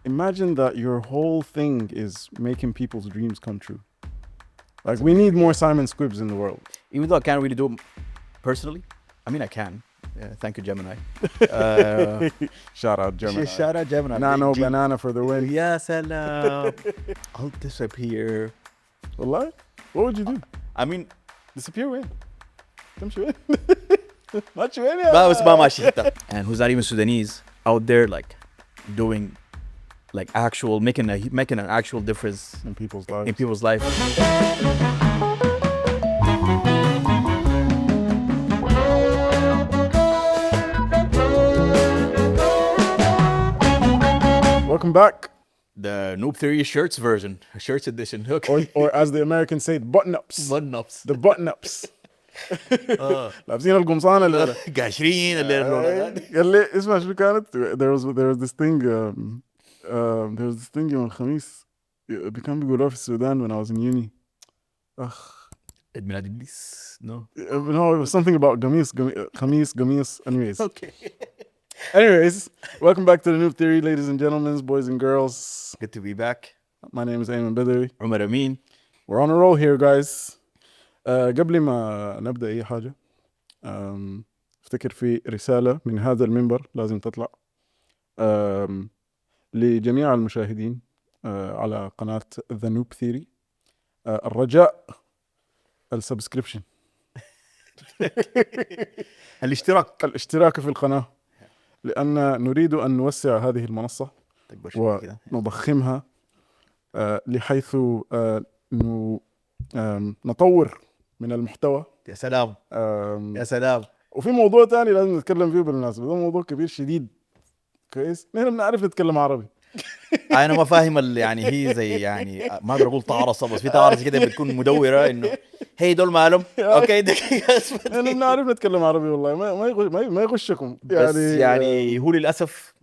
imagine that your whole thing is making people's dreams come true. Like, we need more Simon Squibbs in the world. Even though I can't really do it personally. I mean, I can. Thank you, Gemini. Shout out Gemini. Shout out Gemini. Nano G- banana for the win. Ya salam. I'll disappear. Wallah? What would you do? I mean, Disappear win. تمشي وين؟ ماشي وين يا؟ بس ما ماشي حتى. And who's not even Sudanese out there like doing like actual making an actual difference in people's lives. in people's life. Welcome back. The Noop Theory shirts version, shirts edition. Hook. Or as the Americans say, button-ups. Button-ups. The button-ups. لابسين القمصان اللي قاشرين اللي قال لي اسمع شو كانت. There was this thing يوم الخميس كان بيقولوها في السودان when I was in uni. عيد ميلاد ابليس. No, it was something about قميص. Anyways. Okay. Anyways, welcome back to the Noop Theory, ladies and gentlemen, boys and girls. Good to be back. My name is Ayman Badawi. عمر أمين. We're on a roll here, guys. قبل ما نبدأ أي حاجة افتكر في رسالة من هذا المنبر لازم تطلع لجميع المشاهدين على قناة The Noop Theory. الرجاء السبسكريبشن. الاشتراك في القناة، لأن نريد أن نوسع هذه المنصة ونضخمها لحيث نطور من المحتوى. يا سلام. يا سلام. وفي موضوع تاني لازم نتكلم فيه بالمناسبة، ده موضوع كبير شديد. كويس، نحن بنعرف نتكلم عربي. أنا ما فاهم يعني هي زي يعني ما أقدر أقول تعرصة، بس في تعرص كده بتكون مدورة إنه هي دول مالهم. أوكي دقيقة. نحن بنعرف نتكلم عربي والله، ما يغشكم. بس يعني هو للأسف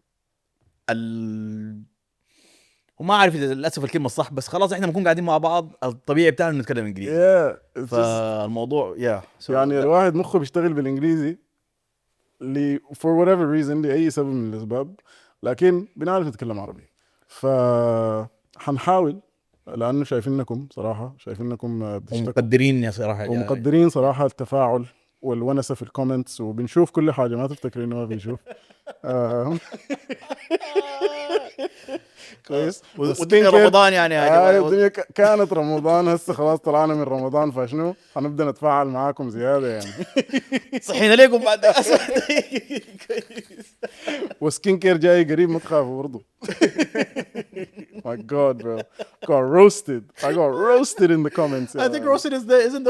وما أعرف إذا للأسف الكلمة الصح، بس خلاص إحنا بنكون قاعدين مع بعض الطبيعي بتاعنا نتكلم إنجليزي. فالموضوع يعني الواحد مخه بيشتغل بالإنجليزي for whatever reason، لأي سبب من الأسباب، لكن بنعرف نتكلم عربي. فحنحاول، لأنه شايفينكم صراحة، شايفينكم مقدرين يا صراحة، ومقدرين صراحة التفاعل والونسة في الكومنتس، وبنشوف كل حاجة، ما تفتكرين إنه ما بنشوف. كويس. والدنيا رمضان يعني الدنيا كانت رمضان، هسه خلاص طلعنا من رمضان، فشنو هنبدأ نتفاعل معاكم زيادة يعني. صحينا ليكم بعد. وسكين كير جاي قريب، ما تخافوا برضو. My God, bro, got roasted. I got roasted in the comments. I think roasted isn't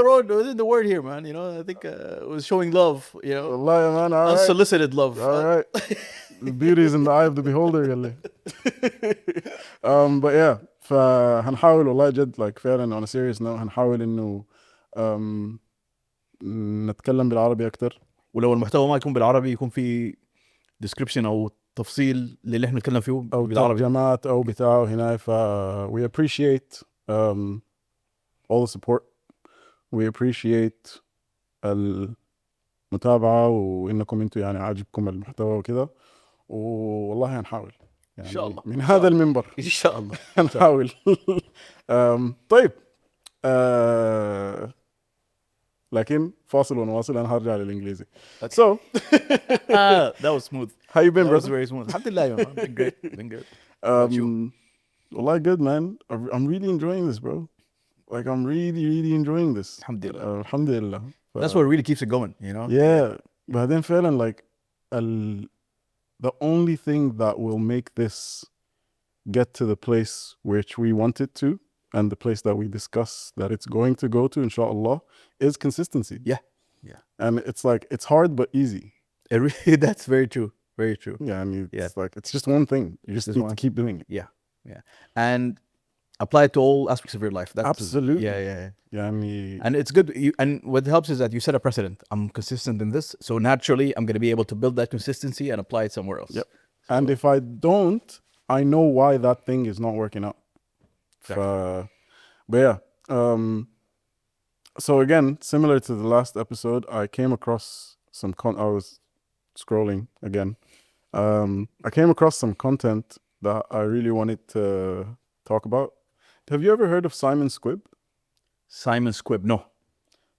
the word here, man. You know, I think it was showing love. You know, والله يا man, unsolicited love. All right. The beauty is in the eye of the beholder. يلي. But yeah, فهنحاول والله جد like فعلا on a serious note هنحاول إنه نتكلم بالعربي أكتر. ولو المحتوى ما يكون بالعربي يكون في description أو تفصيل اللي احنا نتكلم فيه أو بالعربي، ترجمات أو بتاعه هنا. we appreciate all the support. we appreciate المتابعة، وإنكم أنتوا يعني عاجبكم المحتوى وكذا، والله هنحاول يعني إن شاء الله من هذا المنبر إن شاء الله هنحاول. طيب، لكن فاصل ونواصل. أنا هرجع للإنجليزي. So that was smooth. How you been, That was brother? very smooth. الحمد لله man. Been great. Been good. والله good, man. I'm really enjoying this, bro. Like, I'm really enjoying this. الحمد لله. الحمد لله. That's what really keeps it going, you know. Yeah. بعدين فعلا like the only thing that will make this get to the place which we want it to, and the place that we discuss that it's going to go to, inshallah, is consistency. Yeah. And it's like, it's hard but easy. That's very true. Very true. Yeah, I mean, it's like, it's just one thing. You just need to keep doing it. Yeah. And apply it to all aspects of your life. That's Absolutely. Yeah. I mean, and it's good. And what helps is that you set a precedent. I'm consistent in this, so naturally I'm going to be able to build that consistency and apply it somewhere else. Yep. So, and if I don't, I know why that thing is not working out. Exactly. But yeah. So again, similar to the last episode, I came across I was scrolling again. I came across some content that I really wanted to talk about. Have you ever heard of Simon Squibb? Simon Squibb, no.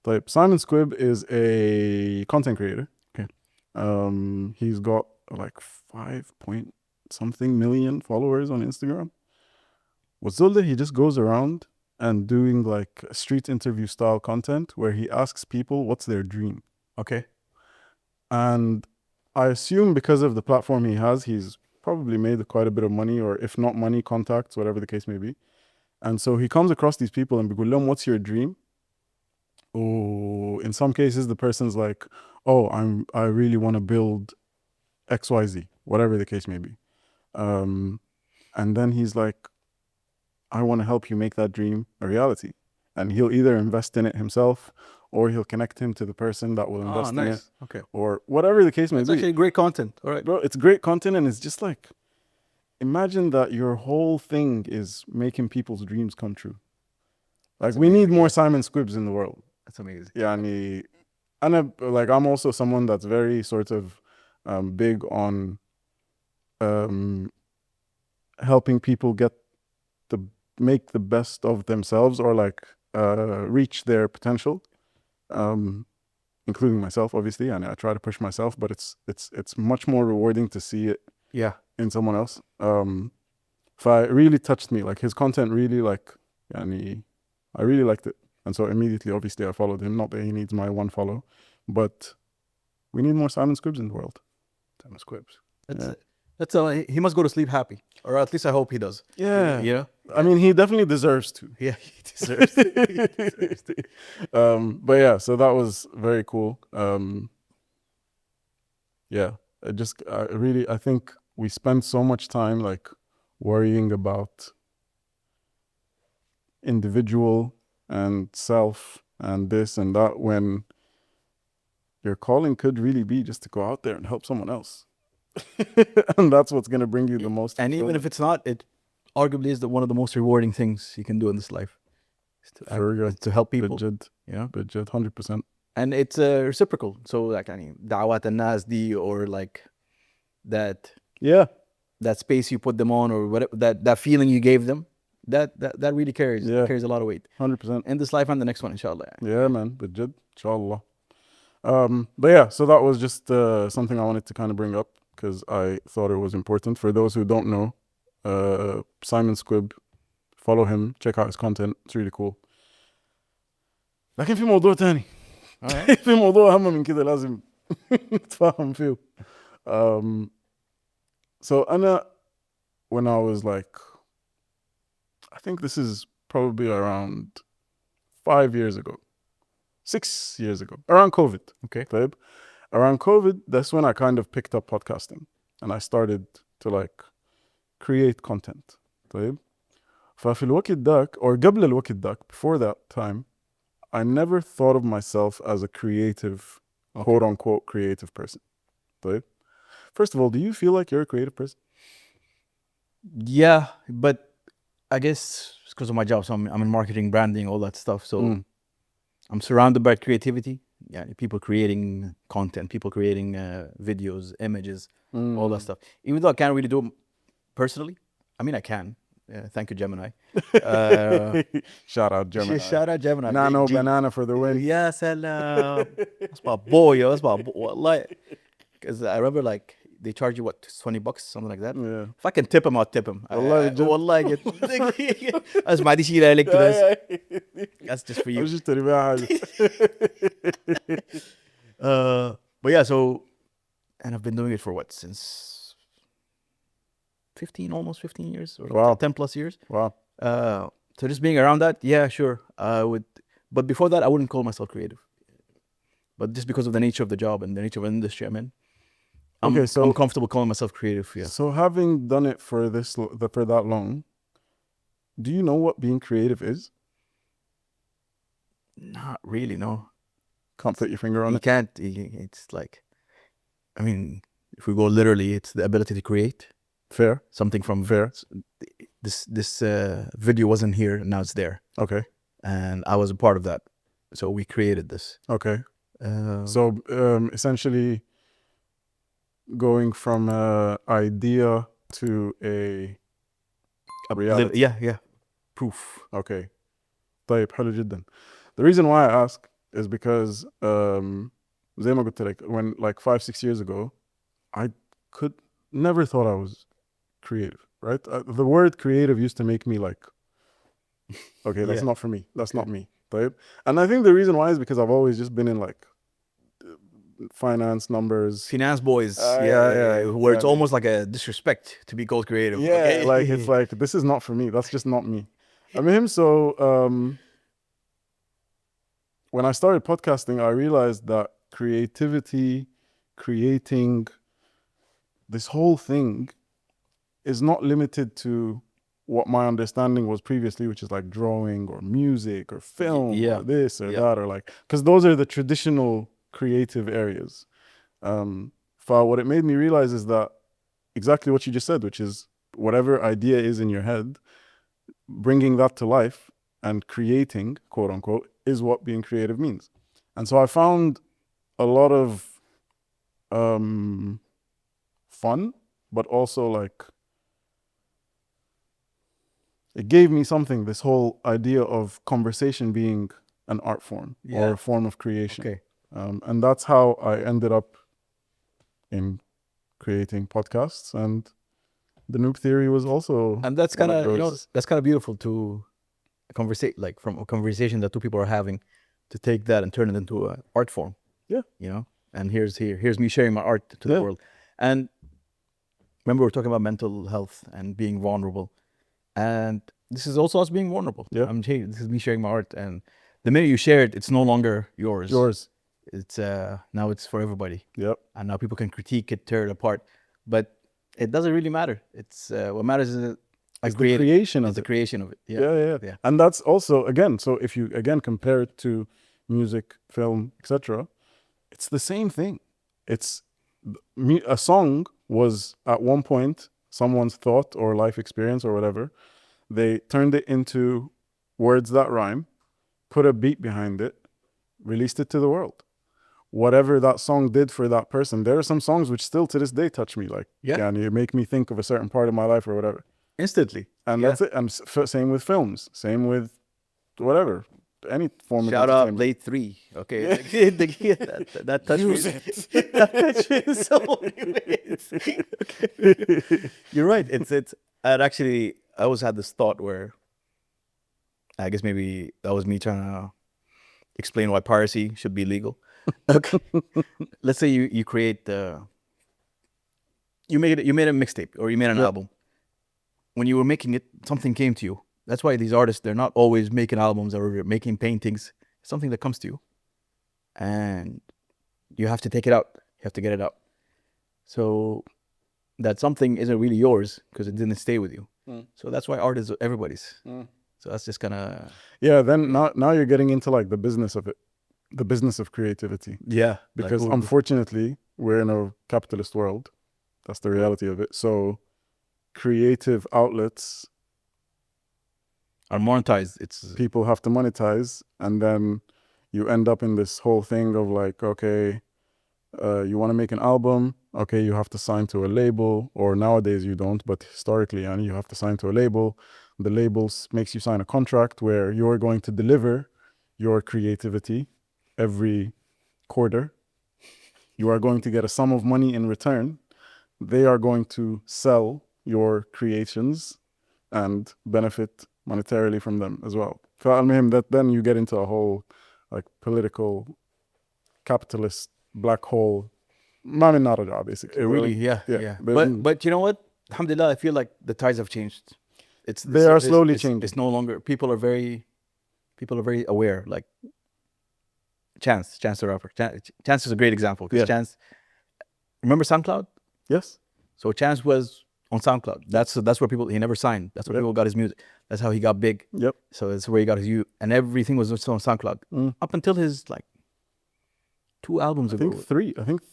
Like, Simon Squibb is a content creator. Okay. He's got like 5 point something million followers on Instagram. What's Zulda, he just goes around and doing like street interview style content where he asks people what's their dream. Okay. And I assume because of the platform he has, he's probably made quite a bit of money, or if not money, contacts, whatever the case may be. And so he comes across these people and بيقول لهم, what's your dream? Oh, in some cases the person's like, oh, I really want to build XYZ, whatever the case may be. And then he's like, I want to help you make that dream a reality. And he'll either invest in it himself, or he'll connect him to the person that will invest in it, Okay. or whatever the case may That's be. actually great content. All right. Bro, it's great content, and it's just like, imagine that your whole thing is making people's dreams come true. Like, That's we need amazing. more Simon Squibbs in the world. That's amazing. Yani, I'm also someone that's very sort of big on helping people make the best of themselves, or like reach their potential, including myself, obviously. And I try to push myself, but it's much more rewarding to see it Yeah. in someone else. It really touched me. Like, his content really, like, yani, I really liked it. And so immediately, obviously, I followed him. Not that he needs my one follow, but we need more Simon Squibbs in the world. Simon Squibbs. He must go to sleep happy, or at least I hope he does. Yeah. You know? I mean, he definitely deserves to. Yeah, he deserves it. But yeah, so that was very cool. Yeah, I think we spend so much time like worrying about individual and self and this and that, when your calling could really be just to go out there and help someone else. And that's what's going to bring you the most. And even if it's not, it arguably is one of the most rewarding things you can do in this life. Is to help people. بجد You know? 100%. And it's reciprocal. So like يعني دعوات الناس دي, or like that space you put them on, or whatever, that feeling you gave them, that really carries a lot of weight 100% in this life and the next one, inshallah. Yeah, man, بجد inshallah. But yeah, so that was just something I wanted to kind of bring up because I thought it was important. For those who don't know, Simon Squibb, follow him, check out his content, it's really cool. لكن في موضوع تاني. في موضوع أهم من كده لازم نتفاهم فيه. So أنا, when I was like, I think this is probably around 5 years ago, 6 years ago, around COVID. Okay. طيب. Around COVID, that's when I kind of picked up podcasting and I started to like create content. طيب. ففي الوقت داك, or قبل الوقت داك, before that time, I never thought of myself as a creative, quote unquote, creative person. طيب. First of all, do you feel like you're a creative person? Yeah, but I guess it's because of my job. So I'm in marketing, branding, all that stuff. So I'm surrounded by creativity. Yeah, people creating content, people creating videos, images, all that stuff. Even though I can't really do it personally. I mean, I can. Thank you, Gemini. Shout out Gemini. Shout out Gemini. Nano banana for the win. Yeah, salam. That's my boy, yo. That's my boy. Because I remember, like, they charge you, what, $20, something like that? Yeah. If I can tip him, I'll tip him. والله اسمع دي شيء لك to this. That's just for you. مش تشتري بيها حاجة. But yeah, so, and I've been doing it for what, since almost 15 years, or Wow. 10 plus years. Wow. So just being around that, yeah, sure, I would. But before that, I wouldn't call myself creative. But just because of the nature of the job and the nature of the industry I'm in, I'm comfortable calling myself creative. Yeah. So having done it for that long, do you know what being creative is? Not really, no. Can't put your finger on You it. can't. It's like, I mean, if we go literally, it's the ability to create. Fair. Something from Fair. This video wasn't here, and now it's there. Okay. And I was a part of that, so we created this. Okay. So essentially, going from idea to a reality. Yeah. Proof. Okay. طيب حلو جدا. The reason why I ask is because زي ما قلت لك, when like 5-6 years ago, I could never thought I was creative, right? The word creative used to make me like, okay, that's Yeah. not for me. That's Okay. not me. طيب. And I think the reason why is because I've always just been in like finance, numbers. Finance boys. Yeah, Where it's yeah. almost like a disrespect to be called creative. Yeah, Okay. like it's like, this is not for me. That's just not me. I mean, so when I started podcasting, I realized that creativity, creating this whole thing is not limited to what my understanding was previously, which is like drawing or music or film Yeah. or this or Yeah. that, or like, because those are the traditional creative areas. What it made me realize is that exactly what you just said, which is whatever idea is in your head, bringing that to life and creating, quote unquote, is what being creative means. And so I found a lot of fun, but also like it gave me something, this whole idea of conversation being an art form or a form of creation. Okay. And that's how I ended up in creating podcasts, and the Noop Theory was also And that's one kind of of those. that's kind of beautiful to conversate, like from a conversation that two people are having, to take that and turn it into an art form. Yeah. And here's me sharing my art to the world. And remember, we were talking about mental health and being vulnerable, and this is also us being vulnerable. Yeah. This is me sharing my art, and the minute you share it, it's no longer yours. It's now it's for everybody. Yep. And now people can critique it, tear it apart, but it doesn't really matter. It's what matters is the creation of the it. creation of it. Yeah. And that's also, again, so if you again compare it to music, film, etc., it's the same thing. It's a song was at one point someone's thought or life experience or whatever. They turned it into words that rhyme, put a beat behind it, released it to the world. Whatever that song did for that person, there are some songs which still to this day touch me, like, and you make me think of a certain part of my life or whatever. Instantly. And that's it. And same with films, same with whatever, any form Shout of out entertainment. Blade 3. Okay. that touched Use me. it. That touched me in so many ways. Okay. You're right. It's I'd actually, I always had this thought where I guess maybe that was me trying to explain why piracy should be legal. Okay. Let's say you create you made a mixtape or you made an album. When you were making it, something came to you. That's why these artists, they're not always making albums or making paintings. It's something that comes to you, and you have to take it out. You have to get it out. So that something isn't really yours because it didn't stay with you. So that's why art is everybody's. So that's just kind of then now you're getting into like the business of it, the business of creativity. Because like, unfortunately we're in a capitalist world. That's the reality of it. So creative outlets are monetized. It's people have to monetize, and then you end up in this whole thing of like, okay, you want to make an album, okay, you have to sign to a label, or nowadays you don't, but historically, and you have to sign to a label. The labels makes you sign a contract where you're going to deliver your creativity every quarter. You are going to get a sum of money in return. They are going to sell your creations and benefit monetarily from them as well. فالمهم that then you get into a whole like political capitalist black hole. ما من نرجع basically. really, yeah. But you know what? Alhamdulillah, I feel like the tides have changed. They are slowly changing. It's no longer, people are very aware. Like Chance the rapper. Chance is a great example because Chance, remember SoundCloud? Yes. So Chance was on SoundCloud. That's where people, he never signed. That's where people got his music. That's how he got big. Yep. So it's where he got his youth, and everything was just on SoundCloud up until his like 2 albums ago. I think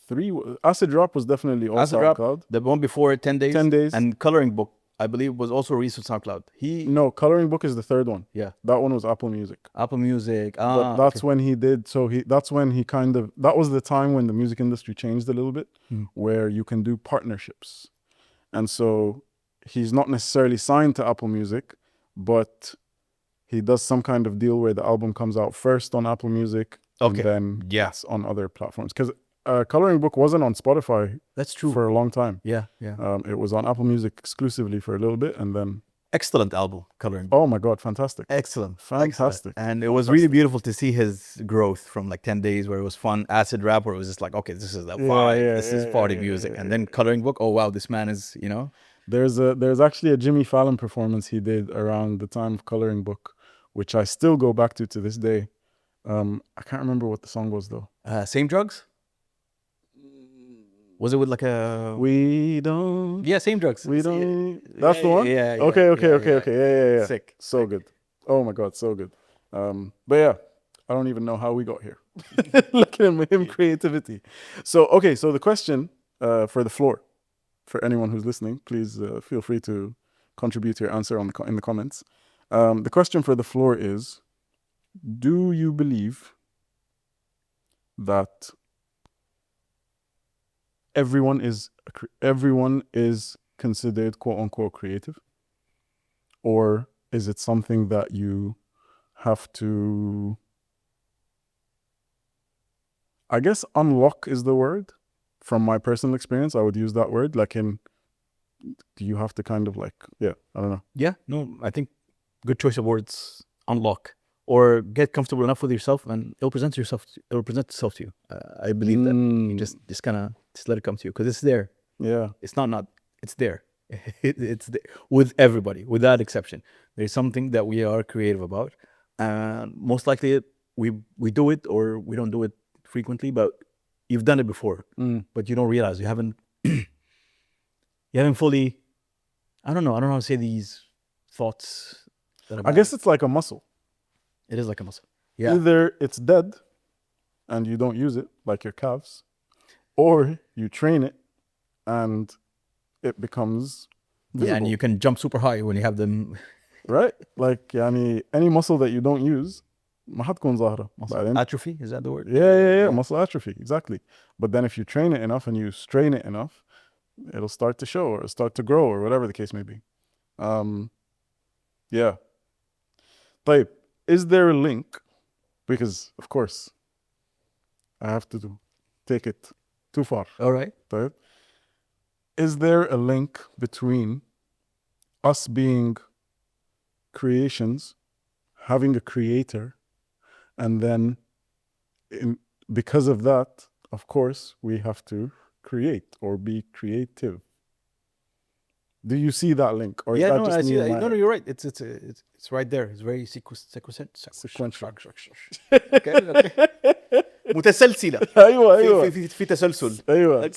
3. Acid Drop was definitely on SoundCloud. The one before it, 10 Days. 10 Days. And Coloring Book, I believe, was also released on SoundCloud. No, Coloring Book is the third one. Yeah. That one was Apple Music. Apple Music. But that's when he did, that's when he kind of, that was the time when the music industry changed a little bit, where you can do partnerships. and so he's not necessarily signed to Apple Music, but he does some kind of deal where the album comes out first on Apple Music, Okay. and then Yeah. it's on other platforms. Because Coloring Book wasn't on Spotify That's true. for a long time. Yeah, yeah. It was on Apple Music exclusively for a little bit, and then Excellent album, Coloring Book. oh my god, fantastic! Excellent. Fantastic. And it was really beautiful to see his growth from like 10 days where it was fun, acid rap, where it was just like, okay, this is the vibe, this is party music. And then Coloring Book, oh wow, this man is, you know. There's actually a Jimmy Fallon performance he did around the time of Coloring Book, which I still go back to this day. I can't remember what the song was though. Same Drugs? Was it with like a We don't. Yeah, Same Drugs. We don't. That's the one. Yeah. Okay. Yeah. Sick. So good. Oh my god, so good. But yeah, I don't even know how we got here. Look at him creativity. So okay, so the question for the floor, for anyone who's listening, please feel free to contribute your answer in the comments. The question for the floor is: do you believe that everyone is considered quote unquote creative, or is it something that you have to, I guess unlock is the word? From my personal experience, I would use that word. Like do you have to kind of like, I don't know. Yeah, no, I think good choice of words. Unlock or get comfortable enough with yourself, and it'll present itself to you. I believe that you just kind of just let it come to you because it's there. Yeah, it's not. It's there. It's there with everybody, without exception. There's something that we are creative about, and most likely we do it or we don't do it frequently, but you've done it before, but you don't realize you haven't fully. I don't know how to say these thoughts. I guess it's like a muscle. It is like a muscle. Yeah. Either it's dead and you don't use it, like your calves, or you train it and it becomes visible. Yeah, and you can jump super high when you have them. Right? Like any muscle that you don't use, ما حتكون ظاهرة. Atrophy, is that the word? Yeah. Muscle atrophy, exactly. But then if you train it enough and you strain it enough, it'll start to show or start to grow or whatever the case may be. Yeah. طيب, is there a link? Because of course I have to take it too far. All right. طيب. Is there a link between us being creations, having a creator, and then because of that, of course, we have to create or be creative? Do you see that link? Or yeah, is that no, just I see that. No, you're right. It's right there. It's very sequential. Okay. متسلسلة. ايوه في تسلسل. ايوه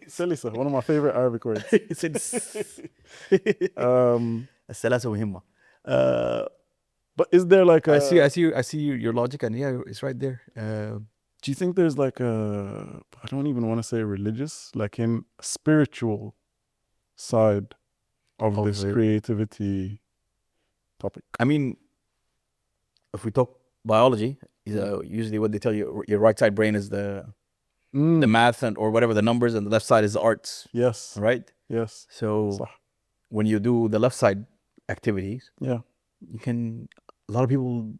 سلسة. One of my favorite Arabic words. السلاسة مهمة. But is there like a... I see your logic, and yeah, it's right there. Do you think there's like a, I don't even want to say religious, like in spiritual side of this creativity topic? I mean, if we talk biology, usually what they tell you, your right side brain is the math or whatever, the numbers, and the left side is the arts. Yes. Right? Yes. So صح. when you do the left side activities, you can, a lot of people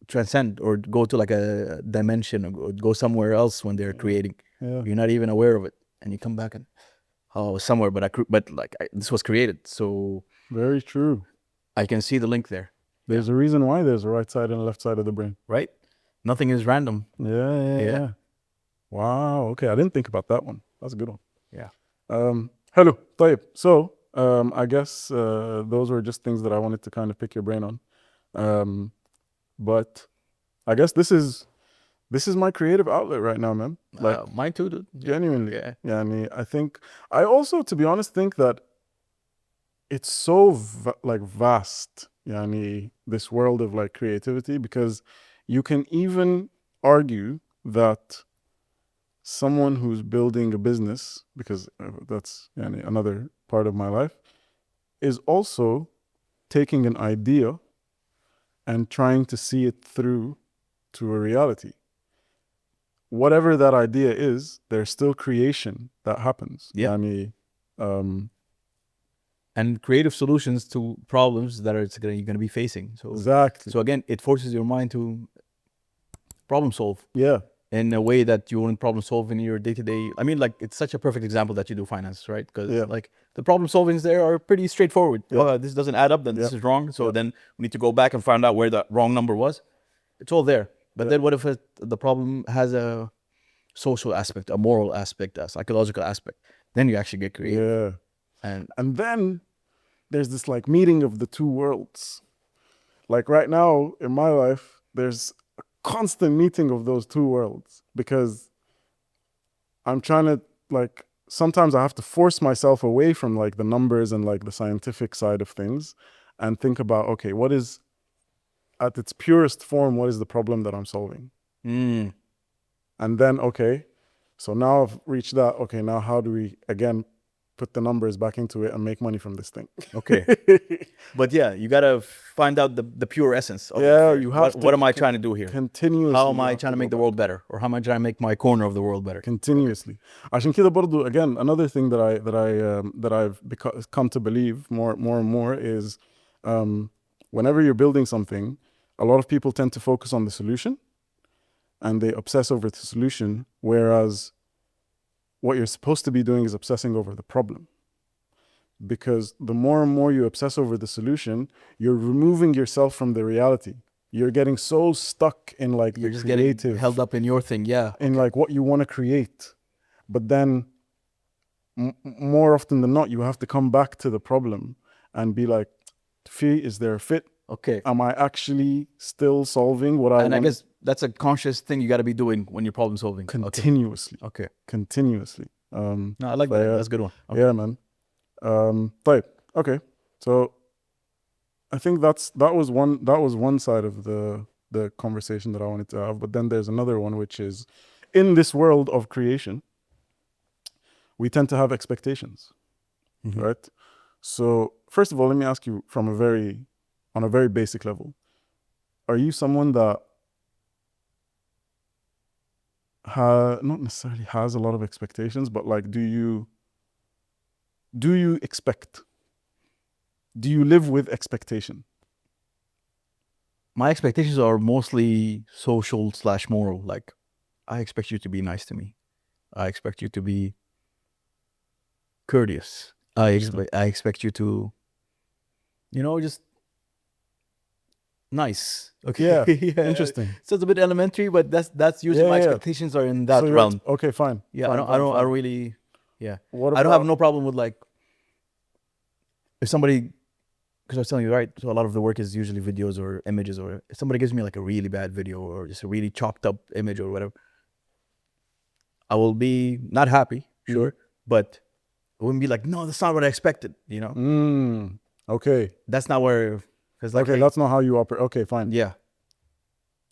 transcend or go to like a dimension or go somewhere else when they're creating. You're not even aware of it, and you come back and somewhere, but this was created. So very true. I can see the link there. There's a reason why there's a right side and a left side of the brain. Right? Nothing is random. Yeah. Wow. Okay, I didn't think about that one. That's a good one. Yeah. Hello. طيب. So I guess those were just things that I wanted to kind of pick your brain on. But I guess this is my creative outlet right now, man. Like mine too, dude. Genuinely. Yeah. I mean, I also, to be honest, think that it's so vast. I mean, this world of like creativity, because you can even argue that someone who's building a business, because that's another part of my life, is also taking an idea and trying to see it through to a reality. Whatever that idea is, there's still creation that happens. Yeah. I mean, And creative solutions to problems that you're going to be facing. So exactly. So again, it forces your mind to problem solve. Yeah. In a way that you wouldn't problem solve in your day-to-day. I mean, like, it's such a perfect example that you do finance, right? Because Yeah. like the problem solvings there are pretty straightforward. Yeah. Oh, this doesn't add up, then this is wrong. So then we need to go back and find out where the wrong number was. It's all there. But then what if the problem has a social aspect, a moral aspect, a psychological aspect? Then you actually get creative. Yeah. And then there's this like meeting of the two worlds. Like right now in my life, there's a constant meeting of those two worlds because I'm trying to like, sometimes I have to force myself away from like the numbers and like the scientific side of things and think about, okay, what is at its purest form, what is the problem that I'm solving? And then, okay, so now I've reached that. Okay, now how do we again put the numbers back into it and make money from this thing? Okay. But yeah, you gotta find out the pure essence of it. You have what am I trying to do here? Continuously. How am I trying to make the world better? Or how am I trying to make my corner of the world better? Continuously. عشان كده برضو again another thing that I've come to believe more and more is whenever you're building something, a lot of people tend to focus on the solution and they obsess over the solution, whereas what you're supposed to be doing is obsessing over the problem. Because the more and more you obsess over the solution, you're removing yourself from the reality. You're getting so stuck in like You're the just creative, getting held up in your thing, in like what you want to create. But then more often than not, you have to come back to the problem and be like, is there a fit? Okay. Am I actually still solving what I want? And I guess that's a conscious thing you got to be doing when you're problem solving. Continuously. Okay. Continuously. No, I like that. That's a good one. Okay. Yeah, man. Type. Okay. So I think that was one side of the conversation that I wanted to have. But then there's another one, which is in this world of creation, we tend to have expectations, right? So first of all, let me ask you on a very basic level. Are you someone that not necessarily has a lot of expectations, but like, do you expect? Do you live with expectation? My expectations are mostly social / moral. Like, I expect you to be nice to me. I expect you to be courteous. I expect you to, just nice. Okay. Yeah. Interesting. So it's a bit elementary, but that's usually my expectations are in that realm. Okay, fine. Yeah, fine, I don't really. Yeah. What I don't have no problem with like if somebody, because I was telling you, right? So a lot of the work is usually videos or images, or if somebody gives me like a really bad video or just a really chopped up image or whatever, I will be not happy, sure, but I wouldn't be like, no, that's not what I expected, Okay. That's not where, because like, okay, that's not how you operate. Okay, fine. Yeah.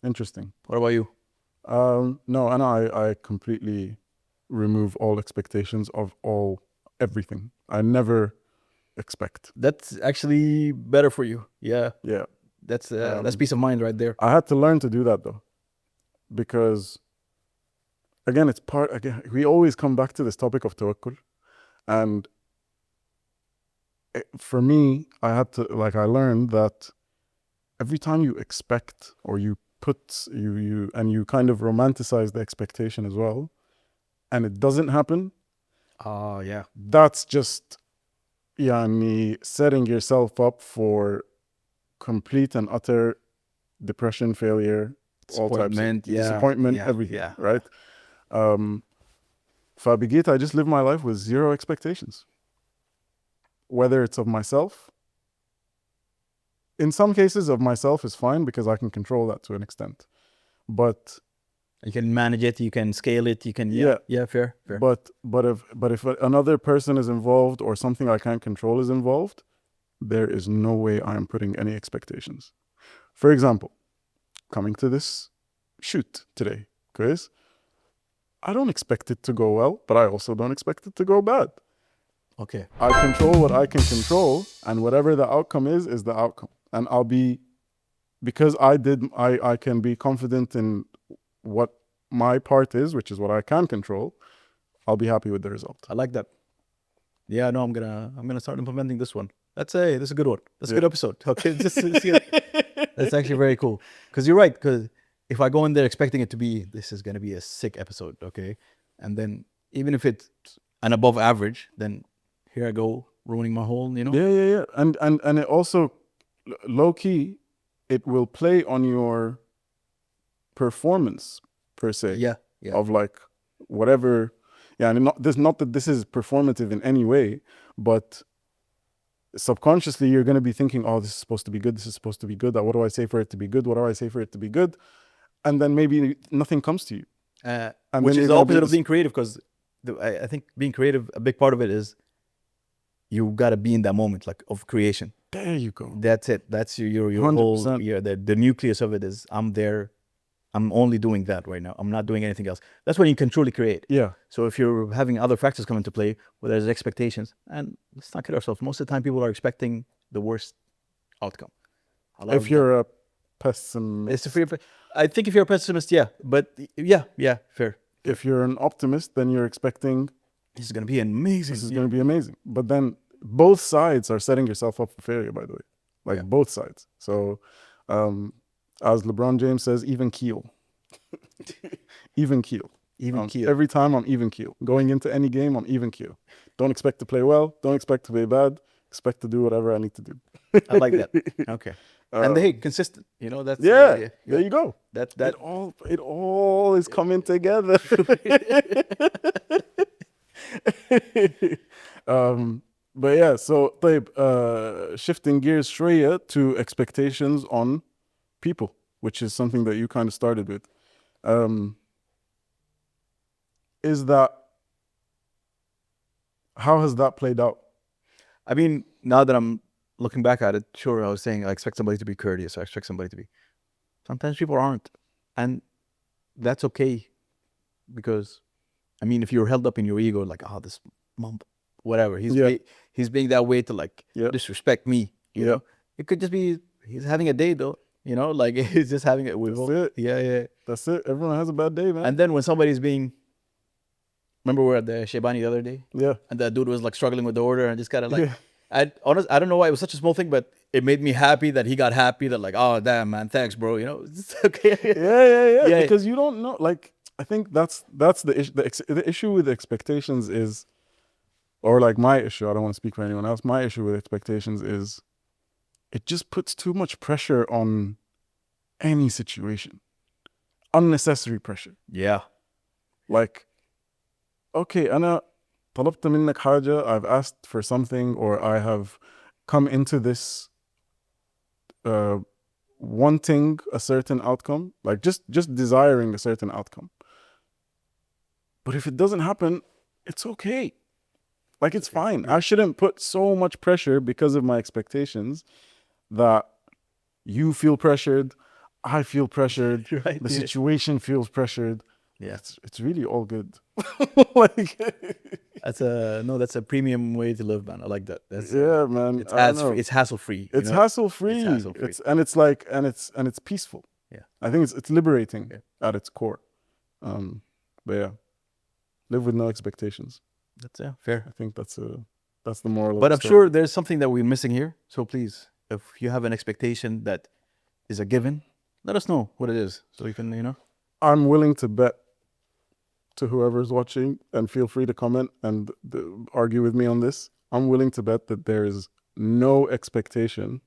Interesting. What about you? No, and I completely remove all expectations of everything. I never expect. That's actually better for you. Yeah. Yeah. That's peace of mind right there. I had to learn to do that though, because again, we always come back to this topic of tawakkul, and for me, I learned that every time you expect or you put you kind of romanticize the expectation as well, and it doesn't happen. Oh yeah. That's just setting yourself up for complete and utter depression, failure, all types of disappointment, everything. Right? فبقيت I just live my life with zero expectations, whether it's of myself. In some cases, of myself is fine because I can control that to an extent, but you can manage it, you can scale it, you can fair. But if another person is involved or something I can't control is involved, there is no way I am putting any expectations. For example, coming to this shoot today, Chris, I don't expect it to go well, but I also don't expect it to go bad. Okay. I control what I can control, and whatever the outcome is the outcome. And I'll be, because I can be confident in what my part is, which is what I can control, I'll be happy with the result. I like that. Yeah, no, I'm gonna start implementing this one. That's a good one. That's a Yeah. good episode. Okay, that's actually very cool. Because you're right. Because if I go in there expecting it to be, this is gonna be a sick episode, okay, and then even if it's an above average, then here I go ruining my whole, you know. Yeah. And it also low key, it will play on your performance per se Yeah, yeah, of like whatever. Yeah, and not that this is performative in any way, but subconsciously you're going to be thinking, oh, this is supposed to be good, this is supposed to be good, what do I say for it to be good, what do I say for it to be good, and then maybe nothing comes to you, and which then is you're the going to opposite be of being creative. Because I think being creative, a big part of it is you gotta be in that moment, like of creation. there you go. That's it. That's your 100%. whole the nucleus of it is I'm there. I'm only doing that right now. I'm not doing anything else. That's when you can truly create. Yeah. So if you're having other factors come into play, where there's expectations, and let's not kid ourselves. Most of the time, people are expecting the worst outcome. A lot If of you're a it's pessimist, a free. I think if you're a pessimist, yeah, but yeah, fair. if you're an optimist, then you're expecting This is gonna be amazing. this is going to be amazing. But then both sides are setting yourself up for failure, by the way. Like Yeah. both sides. So as LeBron James says, even keel. Even keel. Even keel. Every time I'm even keel. Going into any game, I'm even keel. Don't expect to play well. Don't expect to play bad. Expect to do whatever I need to do. I like that. Okay. And hey, consistent. You know, that's There you go. That It all is coming together. But yeah, so طيب, shifting gears شوية to expectations on people, which is something that you kind of started with. Is that, how has that played out? I mean, now that I'm looking back at it, sure, I was saying I expect somebody to be courteous. I expect somebody to be. Sometimes people aren't, and that's okay, because, I mean, if you're held up in your ego, like, oh, this mum, whatever, he's being that way to like disrespect me. You know, it could just be he's having a day though. You know, like he's just having it. That's it. Yeah. That's it. Everyone has a bad day, man. And then when somebody's being, remember we were at the Shebani the other day? Yeah. And that dude was like struggling with the order and just kind of like, I don't know why it was such a small thing, but it made me happy that he got happy that like, oh damn man, thanks bro, you know, it's okay. Yeah. Because you don't know, like, I think that's the issue. The issue with expectations is, or like my issue, I don't want to speak for anyone else. My issue with expectations is it just puts too much pressure on any situation. Unnecessary pressure. Yeah. Like, okay, أنا طلبت منك حاجة, I've asked for something, or I have come into this wanting a certain outcome, like just desiring a certain outcome. But if it doesn't happen, it's okay. Like, it's fine. I shouldn't put so much pressure because of my expectations that you feel pressured, I feel pressured, Right, the situation feels pressured. Yeah. It's really all good. Like, that's a premium way to live, man. I like that. That's man. it's hassle free. It's hassle free. It's peaceful. Yeah. I think it's liberating at its core. But yeah, live with no expectations. That's fair. I think that's the moral. But I'm sure there's something that we're missing here. So please, if you have an expectation that is a given, let us know what it is, so we can, you know. I'm willing to bet to whoever's watching, and feel free to comment and argue with me on this. I'm willing to bet that there is no expectation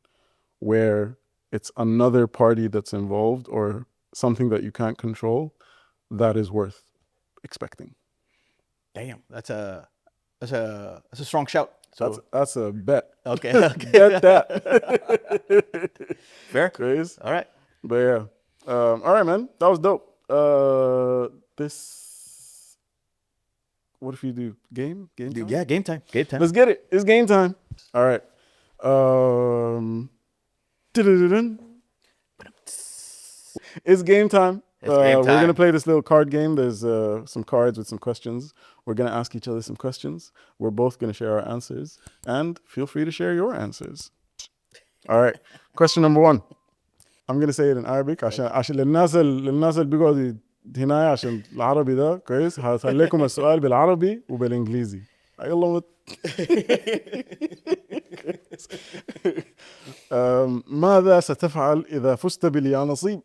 where it's another party that's involved or something that you can't control that is worth expecting. Damn, that's a strong shout. So that's a bet. Okay. Bet that. Fair. Crazy. All right. But yeah. All right, man. That was dope. What if you do game time? Yeah, game time. Let's get it. It's game time. All right. It's game time. We're gonna play this little card game. There's some cards with some questions. We're gonna ask each other some questions. We're both gonna share our answers, and feel free to share your answers. All right. Question number 1. I'm gonna say it in Arabic عشان للناس اللي بيقعدوا هنا عشان العربي ده كويس. هخليكم السؤال بالعربي وبالانجليزي. يلا ماذا ستفعل إذا فزت باليا نصيب؟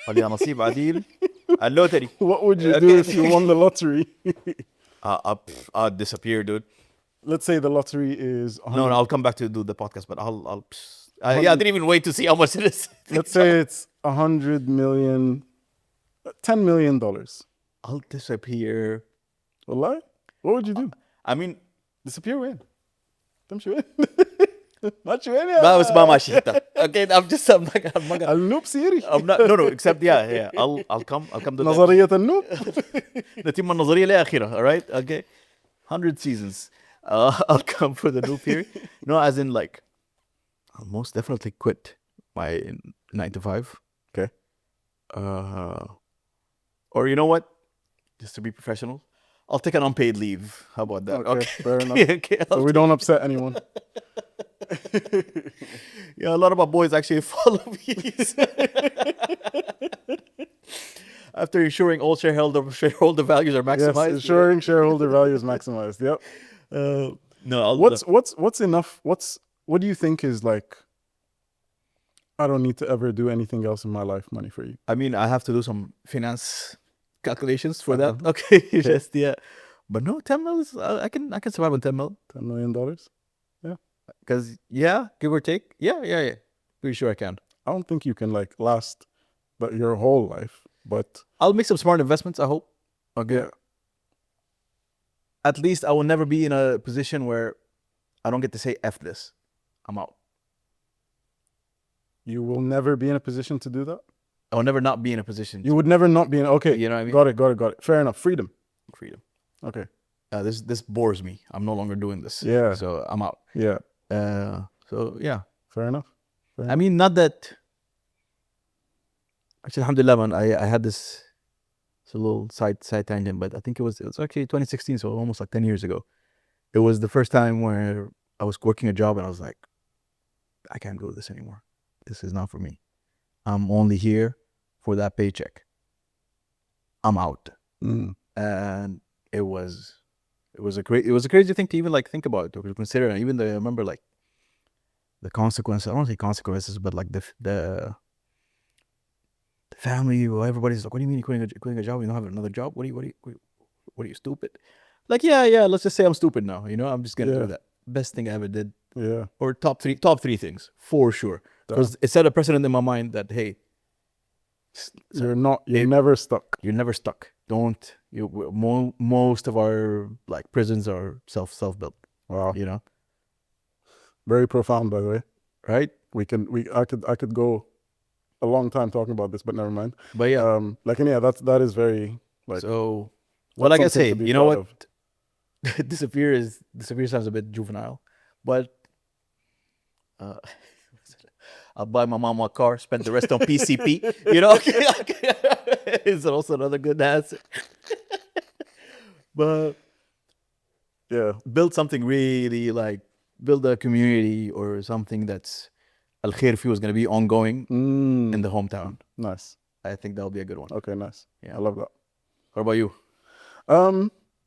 قال يا نصيب عديل اللوتري. What would you do if you won the lottery? I'll disappear, dude. Let's say the lottery is No, 100. I'll come back to do the podcast, but yeah, I didn't even wait to see how much it is. Let's say it's 100 million, $10 million. I'll disappear. والله? What would you do? I mean, Disappear وين؟ تمشي وين؟ ماشي وين يا؟ ما بس ما ماشي حتى. Okay, I'm not gonna. النوب سيري. No, except yeah. I'll come to نظرية النوب. نتم النظرية لآخرها. All right, okay. 100 seasons. I'll come for the Noop Theory. No, as in like, I'll most definitely quit my 9 to 5. Okay. Or you know what? Just to be professional, I'll take an unpaid leave. How about that? Okay, fair enough. Okay, So we don't upset anyone. Yeah, a lot of my boys actually follow me. After ensuring all shareholder values are maximized. Yes, ensuring shareholder value is maximized. Yep. No, What's enough? What do you think is like? I don't need to ever do anything else in my life. Money for you. I mean, I have to do some finance calculations for that. Okay, just yeah. But no, 10 mil is, I can survive on 10 mil. $10 million. Because yeah, give or take. Yeah. Pretty sure I can. I don't think you can like last your whole life, but I'll make some smart investments, I hope. Okay. yeah. At least I will never be in a position where I don't get to say F this. I'm out. You will never be in a position to do that. I will never not be in a position. You would never not be in. Okay, You know what I mean? Got it. Fair enough. Freedom. Okay. This bores me. I'm no longer doing this. Yeah. So I'm out. Yeah. So yeah. Fair enough. I mean, not that. Actually, alhamdulillah, man, I had this. It's a little side tangent, but I think it was actually 2016, so almost like 10 years ago. It was the first time where I was working a job and I was like, I can't do this anymore. This is not for me. I'm only here for that paycheck. I'm out. And it was a crazy thing to even like think about, to consider. And even I remember like the consequences. I don't say consequences, but like the family, everybody's like, what do you mean you're quitting a job? You don't have another job? What are you stupid? Like, yeah, let's just say I'm stupid now. You know, I'm just gonna do that. Best thing I ever did. Yeah. Or top three things for sure. Because it set a precedent in my mind that, hey, you're never stuck. You're never stuck. Most of our like prisons are self-built. Wow. You know? Very profound, by the way. Right? I could go a long time talking about this, but never mind. But yeah. That is very like. So, well, like I say, you know what? Of. Disappear sounds a bit juvenile, but I'll buy my mom a car, spend the rest on PCP. You know, is also another good answer. But yeah, build something really like build a community or something that's al kheir fi is going to be ongoing in the hometown. Nice. I think that'll be a good one. Okay, nice. Yeah, I love that. What about you?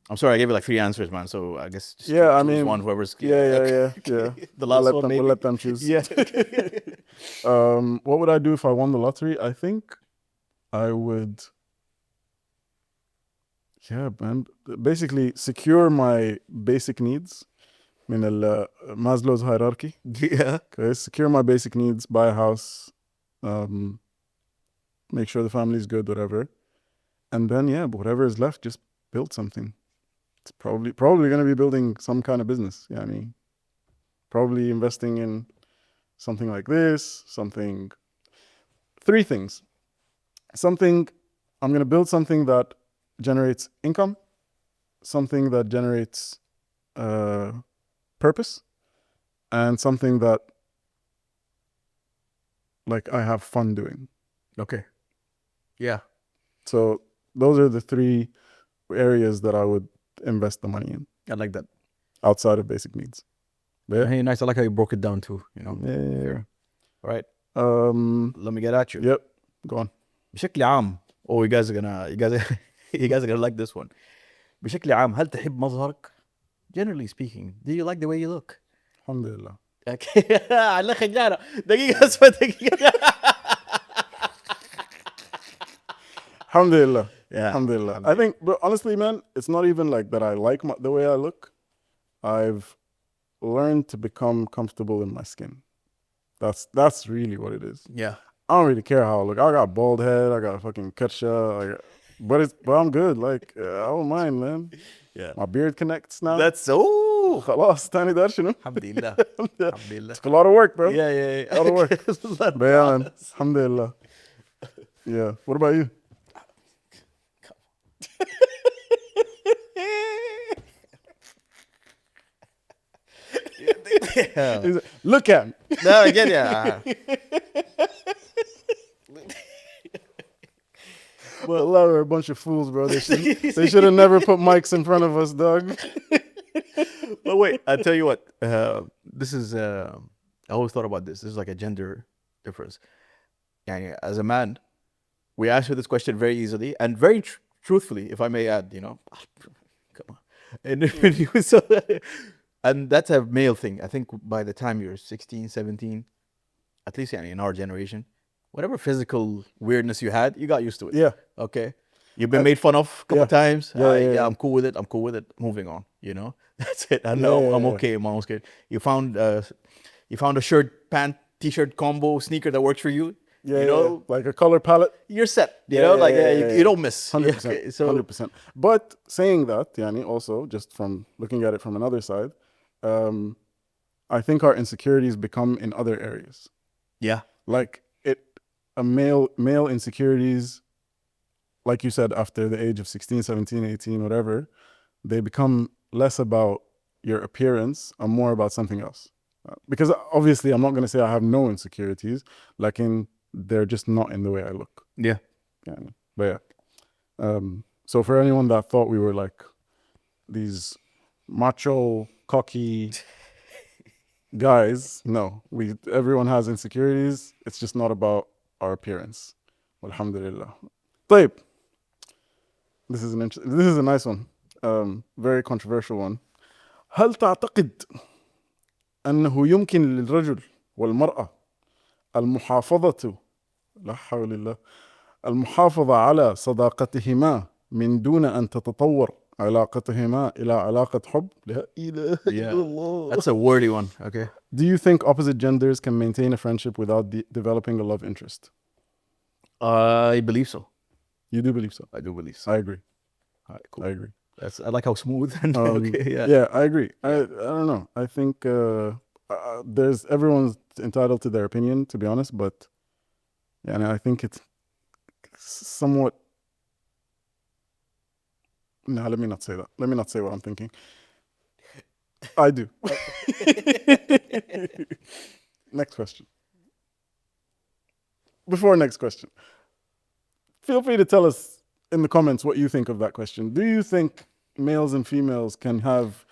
I'm sorry, I gave you like 3 answers, man. So I guess just I choose mean, one, whoever's yeah. The last one, maybe. We'll let them choose. Yeah. What would I do if I won the lottery? I think I would. Yeah, man. Basically, secure my basic needs. من Maslow's hierarchy. Yeah. Okay, secure my basic needs, buy a house, make sure the family's good, whatever. And then, whatever is left, just build something. It's probably going to be building some kind of business. Yeah, I mean, probably investing in something like this, 3 things. I'm going to build something that generates income, something that generates purpose, and something that like I have fun doing. Okay. Yeah. So those are the 3 areas that I would invest the money in. I like that. Outside of basic needs. Yeah. Hey, nice. I like how you broke it down too. You know. Yeah. All right. Let me get at you. Yep. Go on. بشكل عام. Oh, you guys are gonna like this one. بشكل عام هل تحب مظهرك generally speaking, do you like the way you look? Alhamdulillah. على خجالة دقيقة اسمها دقيقة. Alhamdulillah. Yeah, Alhamdulillah. I alhamdulillah. think, but honestly, man, it's not even like that I like the way I look. I've learned to become comfortable in my skin. That's really what it is. Yeah. I don't really care how I look. I got bald head. I got a fucking katsha. But I'm good. Like I don't mind, man. Yeah. My beard connects now. That's so. خلاص تاني ده شنو؟ Alhamdulillah. Alhamdulillah. Took a lot of work, bro. Yeah, yeah, yeah. A lot of work. Lot But yeah, man. process. Alhamdulillah. Yeah. What about you? Yeah. He's like, look at me. No, I get ya. Allah, we're a bunch of fools, bro. They should have never put mics in front of us, dog. But wait, I'll tell you what. This is. I always thought about this. This is like a gender difference. Yeah, as a man, we answer this question very easily and very truthfully, if I may add. You know, come on. And when you so, and that's a male thing. I think by the time you're 16, 17, at least in our generation, whatever physical weirdness you had, you got used to it. Yeah. Okay. You've been made fun of a couple times. Yeah. I'm cool with it. I'm cool with it. Moving on. You know, that's it. I know I'm okay. I'm almost good. You found a shirt, pant, t-shirt combo, sneaker that works for you. Yeah, you know, like a color palette. you're set. You know, like you don't miss. 100%. Okay, so 100%. But saying that, yani, also just from looking at it from another side, I think our insecurities become in other areas. yeah, Like male insecurities, like you said, after the age of 16, 17, 18, whatever, they become less about your appearance and more about something else. Because obviously I'm not going to say I have no insecurities, like they're just not in the way I look. yeah. But yeah. So for anyone that thought we were like these macho, cocky guys, no. Everyone has insecurities. It's just not about our appearance. Alhamdulillah. طيب. This is a nice one. Very controversial one. هل تعتقد أنه يمكن للرجل والمرأة المحافظة لا حول الله المحافظة على صداقتهما من دون أن تتطور علاقتهما إلى علاقة حب؟ لا إله إلا الله. That's a wordy one. Okay. Do you think opposite genders can maintain a friendship without developing a love interest? I believe so. You do believe so? I do believe so. I agree. All right, cool. I agree. I like how smooth. And okay, yeah. Yeah, I agree. I don't know. I think everyone's entitled to their opinion, to be honest, but yeah, and I think it's somewhat. No, let me not say that. Let me not say what I'm thinking. I do. Next question. Before next question, feel free to tell us in the comments what you think of that question. Do you think males and females can have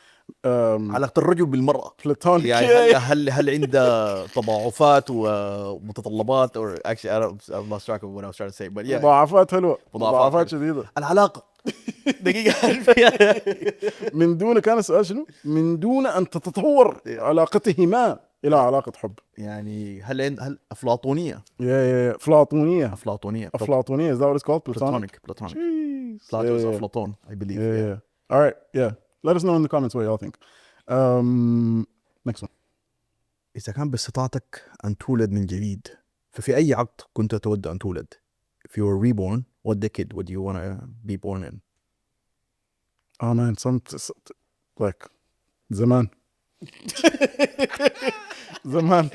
علاقة الرجل بالمرأة platonic? يعني هل عنده تضاعفات ومتطلبات or actually I've lost track of what I was trying to say but yeah مضاعفات حلوة. مضاعفات مضاعفات شديدة. العلاقة دقيقة من دون كان السؤال شنو؟ من دون أن تتطور علاقتهما إلى علاقة حب. يعني هل أفلاطونية أفلاطونية. أفلاطونية Is that what it's called? Platonic Jeez. Plato is Aflaton I believe Yeah. All right. Yeah. Let us know in the comments what y'all think. Next one. إذا كان باستطاعتك أن تولد من جديد ففي أي عقد كنت تود أن تولد? If you were reborn, what decade would you want to be born in? Oh man, like زمان. زمان.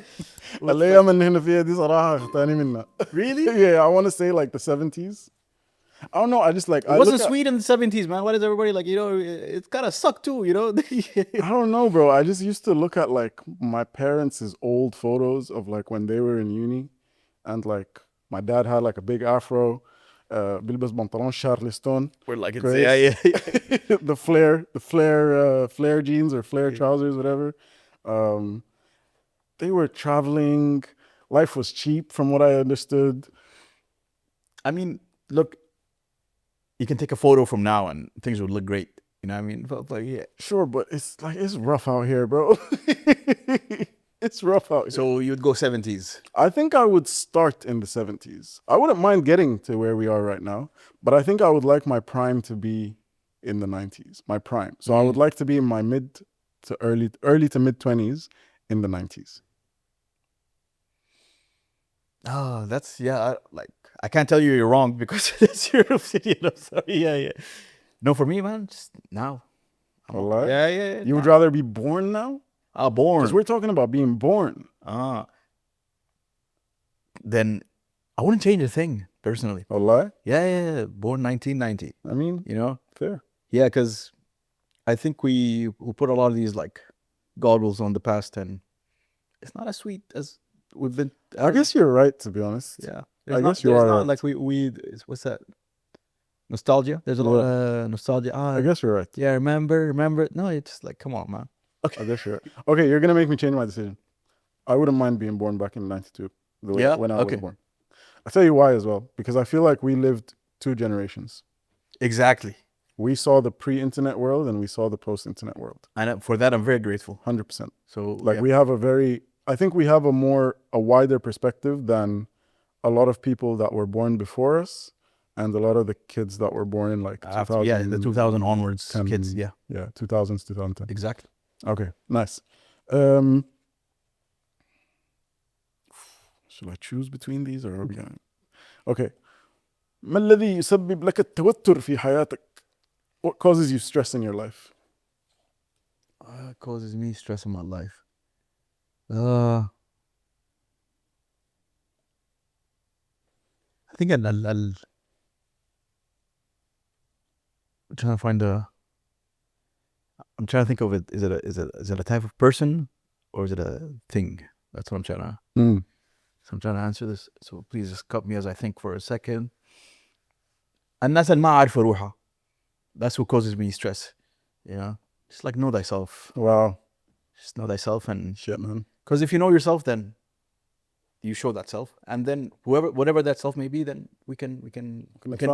الأيام اللي هنا فيها دي صراحة اختاني منها. Really? Yeah, I want to say like the 70s. I don't know. I just like. It wasn't sweet in the 70s, man. Why does everybody like, you know, it's kind of suck too, you know? I don't know, bro. I just used to look at like my parents' old photos of like when they were in uni, and like my dad had like a big afro, بيلبس بنطلون شارلستون. We're like, it's, Great. yeah. the flare jeans or flare trousers, whatever. They were traveling. Life was cheap, from what I understood. I mean, look, you can take a photo from now and things would look great. You know what I mean? But like, yeah. Sure, but it's like it's rough out here, bro. It's rough out here. So you'd go 70s. I think I would start in the 70s. I wouldn't mind getting to where we are right now, but I think I would like my prime to be in the 90s. My prime. So I would like to be in my mid to early to mid 20s in the 90s. Oh, that's like I can't tell you you're wrong because it's your opinion. I'm sorry. Yeah. No, for me, man, just now. Wallah. Yeah. You would rather be born now? Because Born. we're talking about being born. Then I wouldn't change a thing personally. Wallah. Yeah. Born 1990. I mean, You know? fair. Yeah, because I think we put a lot of these like goggles on the past, and it's not as sweet as we've been. I guess you're right, to be honest. Yeah. I guess you are not right. like what's that? Nostalgia. There's a lot of nostalgia. I guess you're right. Yeah, remember. No, it's just like, come on, man. I guess you're right. Okay, you're gonna make me change my decision. I wouldn't mind being born back in '92. When I was born. I'll tell you why as well. Because I feel like we lived 2 generations. Exactly. We saw the pre-internet world and we saw the post-internet world. And for that, I'm very grateful. 100%. So Like we have I think we have a wider perspective than a lot of people that were born before us and a lot of the kids that were born in like 2000. Yeah, the 2000 onwards kids. Yeah. Yeah, 2000s, 2010. Exactly. Okay, nice. Should I choose between these or are we going? Okay. ما الذي يسبب لك التوتر في حياتك? What causes you stress in your life? Causes me stress in my life. I think I'm trying to find I'm trying to think of it. Is it a type of person or is it a thing? That's what I'm trying to. So I'm trying to answer this. So please just cut me as I think for a second. الناس اللي ما عارفة روحها. That's what causes me stress. You know, just like know thyself. Wow. Just know thyself and shit, man. Because if you know yourself, then you show that self, and then whatever that self may be, then we can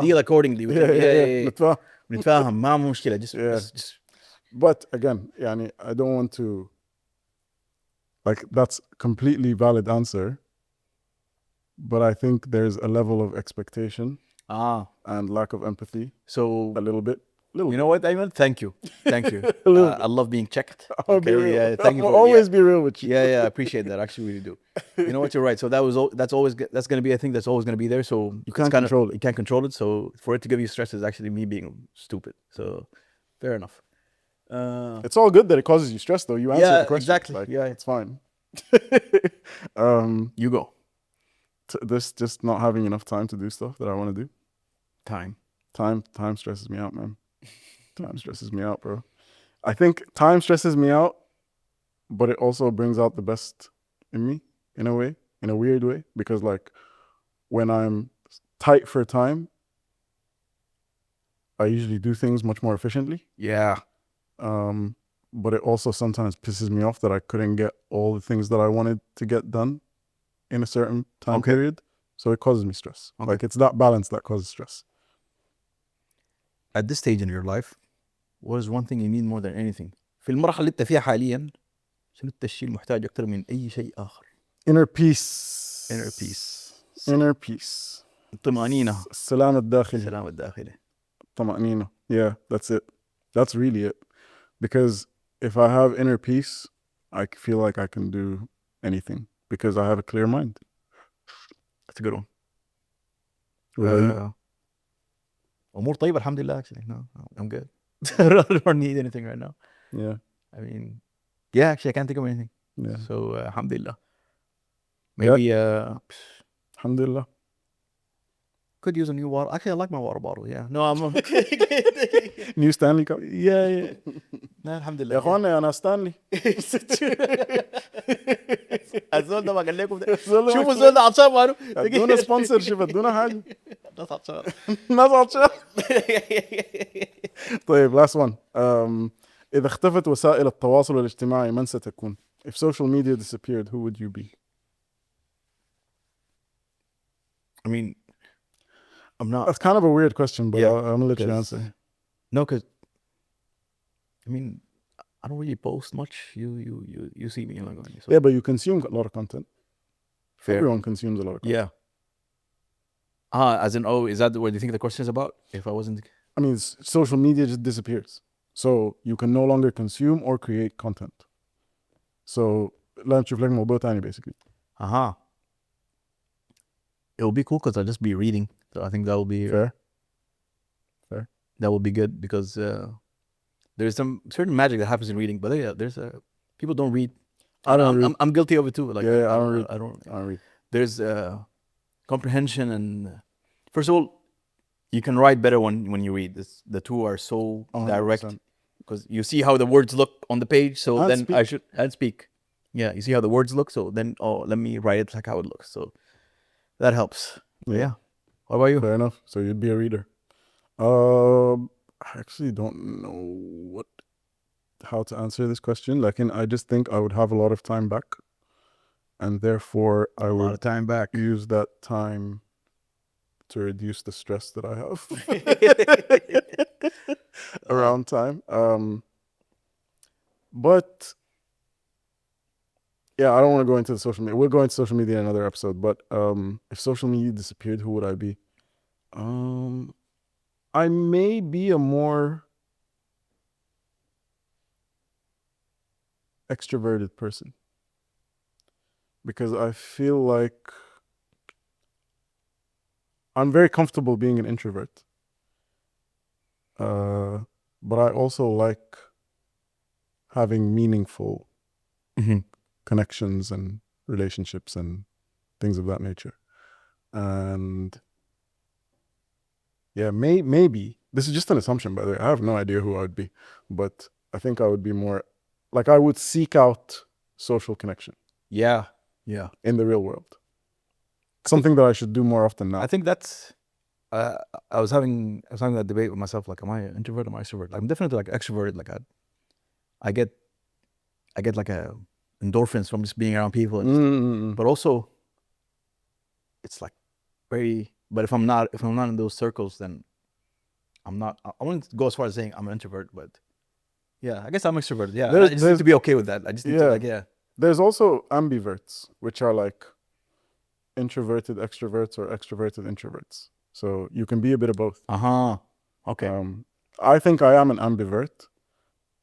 deal accordingly. نتفاهم ما مشكلة. Just. But again, يعني, I don't want to. Like that's completely valid answer. But I think there's a level of expectation and lack of empathy. So a little bit. You know what, Ayman? Thank you. I love being checked. Okay, thank you. Always be real with you. Yeah, I appreciate that. Actually, really do. You know what? You're right. So that's going to be a thing that's always going to be there. So you can't control it. You can't control it. So for it to give you stress is actually me being stupid. So fair enough. It's all good that it causes you stress, though. You answered the question. Exactly. Like, it's fine. You go. This just not having enough time to do stuff that I want to do. Time stresses me out, man. Time stresses me out, bro. I think time stresses me out, but it also brings out the best in me in a way, in a weird way, because like when I'm tight for time, I usually do things much more efficiently. Yeah. But it also sometimes pisses me off that I couldn't get all the things that I wanted to get done in a certain time period. So it causes me stress. Like it's that balance that causes stress. At this stage in your life, what is one thing you need more than anything? في المرحلة اللي انت فيها حاليا شنو انت الشيء المحتاج أكثر من أي شيء آخر؟ Inner peace. الطمأنينة. السلام الداخلي. الطمأنينة. Yeah, that's it. That's really it. Because if I have inner peace, I feel like I can do anything because I have a clear mind. That's a good one. أمور طيبة الحمد لله. Actually, no, I'm good. I don't need anything right now. Yeah. I mean, yeah, actually, I can't think of anything. Yeah. So, alhamdulillah. Maybe, alhamdulillah. Could use a new water. Actually, I like my water bottle. Yeah. No, I'm new Stanley cup. Yeah. No, alhamdulillah. يا اخوانا انا ستانلي. الزول ده ما قال لكم ده. شوفوا الزول ده عطشان ماله. ادونا سبونسر شيب ادونا حاجه. ناس عطشان. طيب last one. إذا اختفت وسائل التواصل الاجتماعي من ستكون? If social media disappeared, who would you be? I mean, I'm not. That's kind of a weird question, but I'm gonna let you answer. No, because I mean, I don't really post much. You see me, like, so. Yeah, but you consume a lot of content. Fair. Everyone consumes a lot of content. Yeah. As in, is that what you think the question is about? If I wasn't. I mean, social media just disappears. So you can no longer consume or create content. So لا نشوف لك موضوع تاني basically. It will be cool because I'll just be reading. So I think that will be Fair. That will be good because there's some certain magic that happens in reading. But yeah, there's people don't read. I don't read. I'm guilty of it too. Like, Yeah, I don't read. I don't. I don't read. There's comprehension and first of all, you can write better when you read. The two are so 100%. direct because you see how the words look on the page. So And then speak. I should and speak. Yeah, you see how the words look. So then, let me write it like how it looks. So that helps. Yeah. What about you? Fair enough. So you'd be a reader. I actually don't know how to answer this question. Like, I just think I would have a lot of time back, and therefore I would A lot of time back. use that time to reduce the stress that I have around time. But yeah, I don't want to go into the social media. We'll go into social media in another episode. But if social media disappeared, who would I be? I may be a more extroverted person because I feel like I'm very comfortable being an introvert. But I also like having meaningful connections and relationships and things of that nature. And yeah, maybe this is just an assumption, by the way. I have no idea who I would be, but I think I would be more like I would seek out social connection. Yeah. In the real world, something that I should do more often now. I think that's. I was having that debate with myself. Like, am I an introvert? Am I extrovert? I'm definitely like extroverted. Like, I get like a endorphins from just being around people. And but also, it's like very. But if I'm not in those circles, then I'm not. I wouldn't go as far as saying I'm an introvert, but yeah, I guess I'm extroverted. Yeah, I just need to be okay with that. I just need to, like, There's also ambiverts, which are like introverted extroverts or extroverted introverts. So you can be a bit of both. Okay. I think I am an ambivert,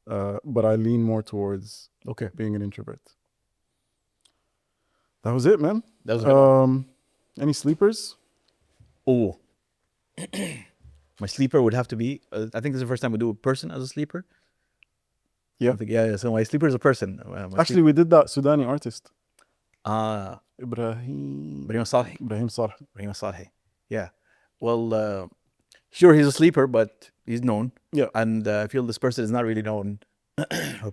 but I lean more towards being an introvert. That was it, man. That was right. Any sleepers? Oh, my sleeper would have to be. I think this is the first time we do a person as a sleeper. Yeah. Yeah. So my sleeper is a person. Actually, we did that Sudani artist. Ibrahim Saleh. Yeah. Well, sure, he's a sleeper, but he's known. Yeah. And I feel this person is not really known. I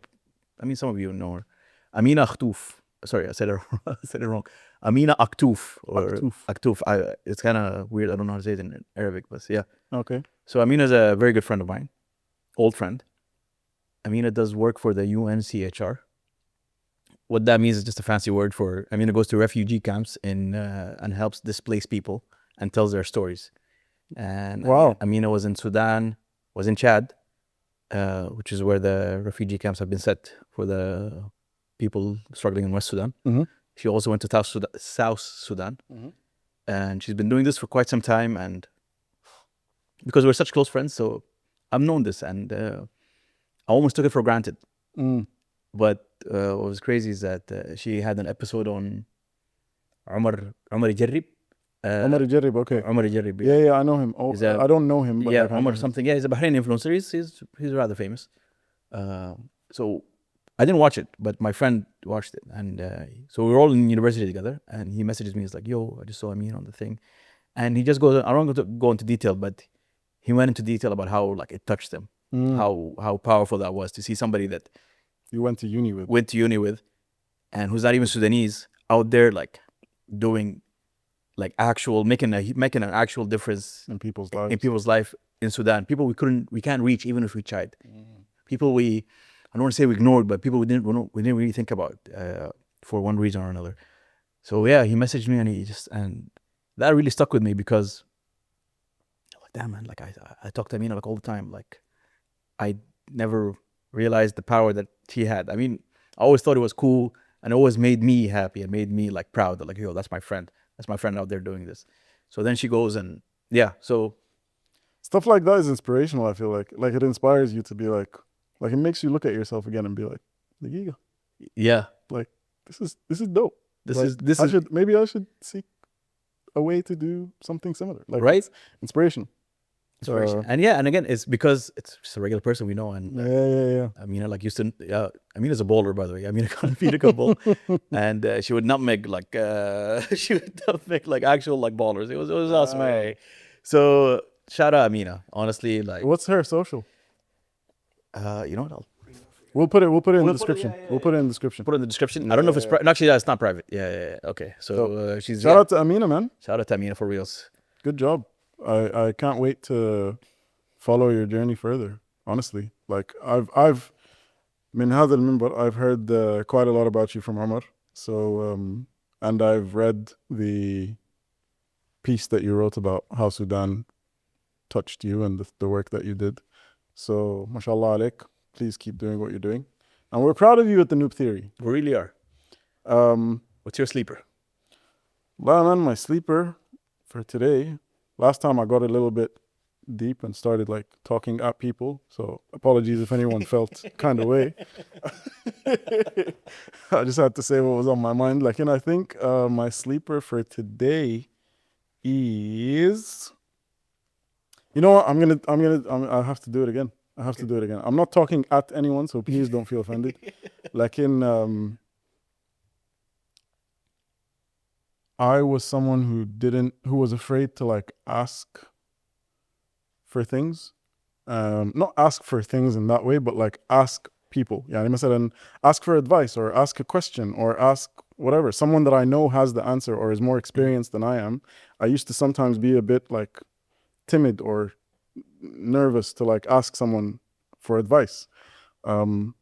mean, some of you know her. Amina Aktouf. Sorry, I said it wrong. Amina Aktouf or Aktouf. It's kind of weird. I don't know how to say it in Arabic, but yeah. Okay. So Amina is a very good friend of mine, old friend. Amina does work for the UNCHR. What that means is just a fancy word for Amina goes to refugee camps and helps displaced people and tells their stories. And wow. Amina was in Sudan, was in Chad, which is where the refugee camps have been set for the people struggling in West Sudan. She also went to South Sudan. And she's been doing this for quite some time. And because we're such close friends, so I've known this. And I almost took it for granted. But what was crazy is that she had an episode on Omar Jarrib. Omar Jarrib, okay. Omar Jarrib. Yeah, I know him. I don't know him, but yeah, Omar something. Yeah, he's a Bahraini influencer. He's rather famous. So I didn't watch it, but my friend watched it, and so we were all in university together. And he messages me. He's like, "Yo, I just saw Amin on the thing," and he just goes. I don't want to go into detail, but he went into detail about how like it touched him, how powerful that was to see somebody that you went to uni with, and who's not even Sudanese out there like doing like making an actual difference in people's life in Sudan. People we can't reach even if we tried. People I don't want to say we ignored, but people we didn't really think about for one reason or another. So yeah, he messaged me and that really stuck with me because I'm like, damn man, like I talk to Amina like all the time. Like I never realized the power that he had. I mean, I always thought it was cool and it always made me happy and made me like proud that like, yo, that's my friend. That's my friend out there doing this. So then she goes and yeah, so Stuff like that is inspirational. I feel like it inspires you to be like it makes you look at yourself again and be like, "Dagiga, yeah, like this is dope. this Like, is this I is should maybe I should seek a way to do something similar. Like right. it's inspiration. Inspiration. And yeah, and again, it's because it's just a regular person we know, and Yeah. Amina like used to. Amina's a bowler, by the way. Amina can bowl, and she would nutmeg like she would nutmeg like actual like bowlers. It was awesome. Wow. So shout out Amina. Honestly, like What's her social? you know what? I'll We'll put it in the We'll put it- description. yeah, We'll put it in the description. put it in the description. I don't know if it's actually it's not private. Yeah. Okay, so she's Shout out to Amina, man. shout out to Amina for reals. Good job. I can't wait to follow your journey further. Honestly, like I've من هذا المنبر I've heard quite a lot about you from Omar. So and I've read the piece that you wrote about how Sudan touched you and the work that you did. So mashallah alaik, please keep doing what you're doing. And we're proud of you at the Noop Theory. We really are. What's your sleeper? Well, man, my sleeper for today. Last time I got a little bit deep and started like talking at people. So apologies if anyone felt kind of way. I just had to say what was on my mind. Like, and I think my sleeper for today is. You know what? I have to do it again. I have to do it again. I'm not talking at anyone, so please don't feel offended. Like I was someone who was afraid to like ask for things. Not ask for things in that way, but like ask people. يعني مثلا ask for advice or ask a question or ask whatever. Someone that I know has the answer or is more experienced than I am. I used to sometimes be a bit like timid or nervous to like ask someone for advice. And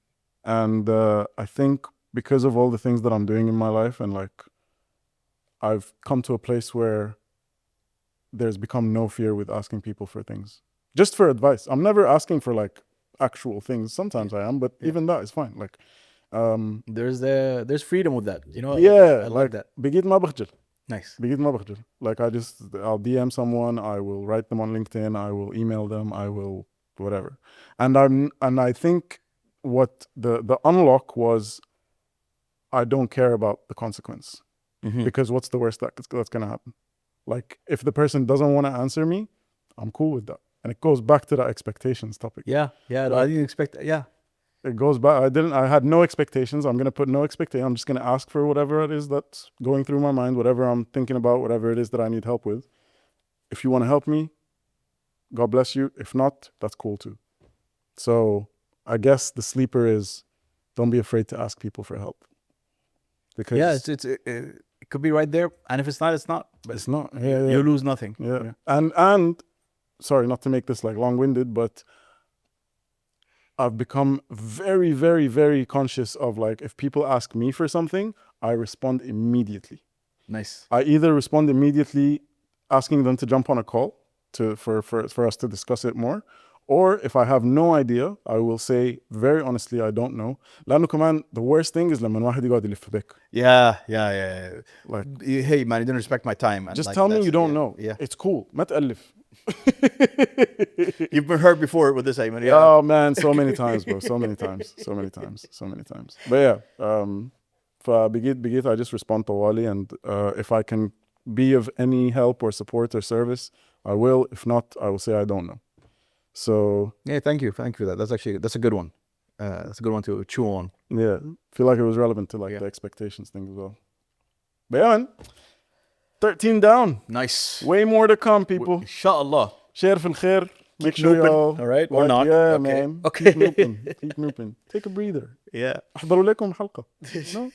I think because of all the things that I'm doing in my life and like I've come to a place where there's become no fear with asking people for things. Just for advice. I'm never asking for like actual things. Sometimes I am, but even that is fine. Like there's freedom with that. You know, yeah, I like like that. بقيت ما بخجل. Nice. بقيت ما بخجل. Like I'll DM someone, I will write them on LinkedIn, I will email them, I will whatever. And I think what the unlock was I don't care about the consequence. Because what's the worst that's going to happen? Like if the person doesn't want to answer me, I'm cool with that. And it goes back to the expectations topic. Yeah. I Like- didn't expect. Yeah. It goes back. I had no expectations. I'm going to put no expectation. I'm just going to ask for whatever it is that's going through my mind, whatever I'm thinking about, whatever it is that I need help with. If you want to help me, God bless you. If not, that's cool too. So I guess the sleeper is don't be afraid to ask people for help. Because Yeah. It could be right there, and if it's not, it's not. But it's not. Yeah. you lose nothing. Yeah. And sorry, not to make this like long-winded, but I've become very, very, very conscious of like if people ask me for something, I respond immediately. Nice. I either respond immediately asking them to jump on a call for us to discuss it more, or if I have no idea, I will say very honestly I don't know. لأنه كمان the worst thing is لما واحد يقعد يلف بك. Yeah. Like Hey man, you didn't respect my time. And just like, tell me that's- you don't yeah, know. Yeah. It's cool. ما تألف. You've been hurt before with this, Ayman. Yeah. Oh man, so many times, bro. So many times. But yeah, فبقيت I just respond to Wally, and if I can be of any help or support or service, I will. If not, I will say I don't know. So Yeah. Thank you for that. That's a good one. That's a good one to chew on. yeah, feel like it was relevant to like Yeah. the expectations thing as well. But yeah, man, 13 down. Nice. Way more to come, people. Inshallah. Share في الخير. Make sure Nooping, y'all. all right? Or like, not. Yeah, Okay. man. Okay. Keep nooping. Take a breather. Yeah. احضروا لكم حلقة. No?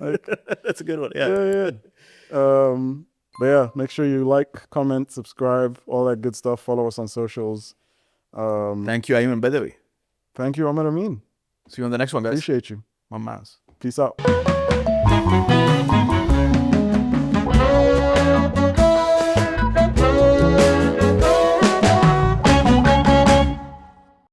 Like, That's a good one. Yeah. yeah. But yeah, make sure you like, comment, subscribe, all that good stuff. Follow us on socials. Thank you, Ayman Badawi. Thank you, Omar Amin. See you on the next one, guys. Appreciate you. My man's. Peace out.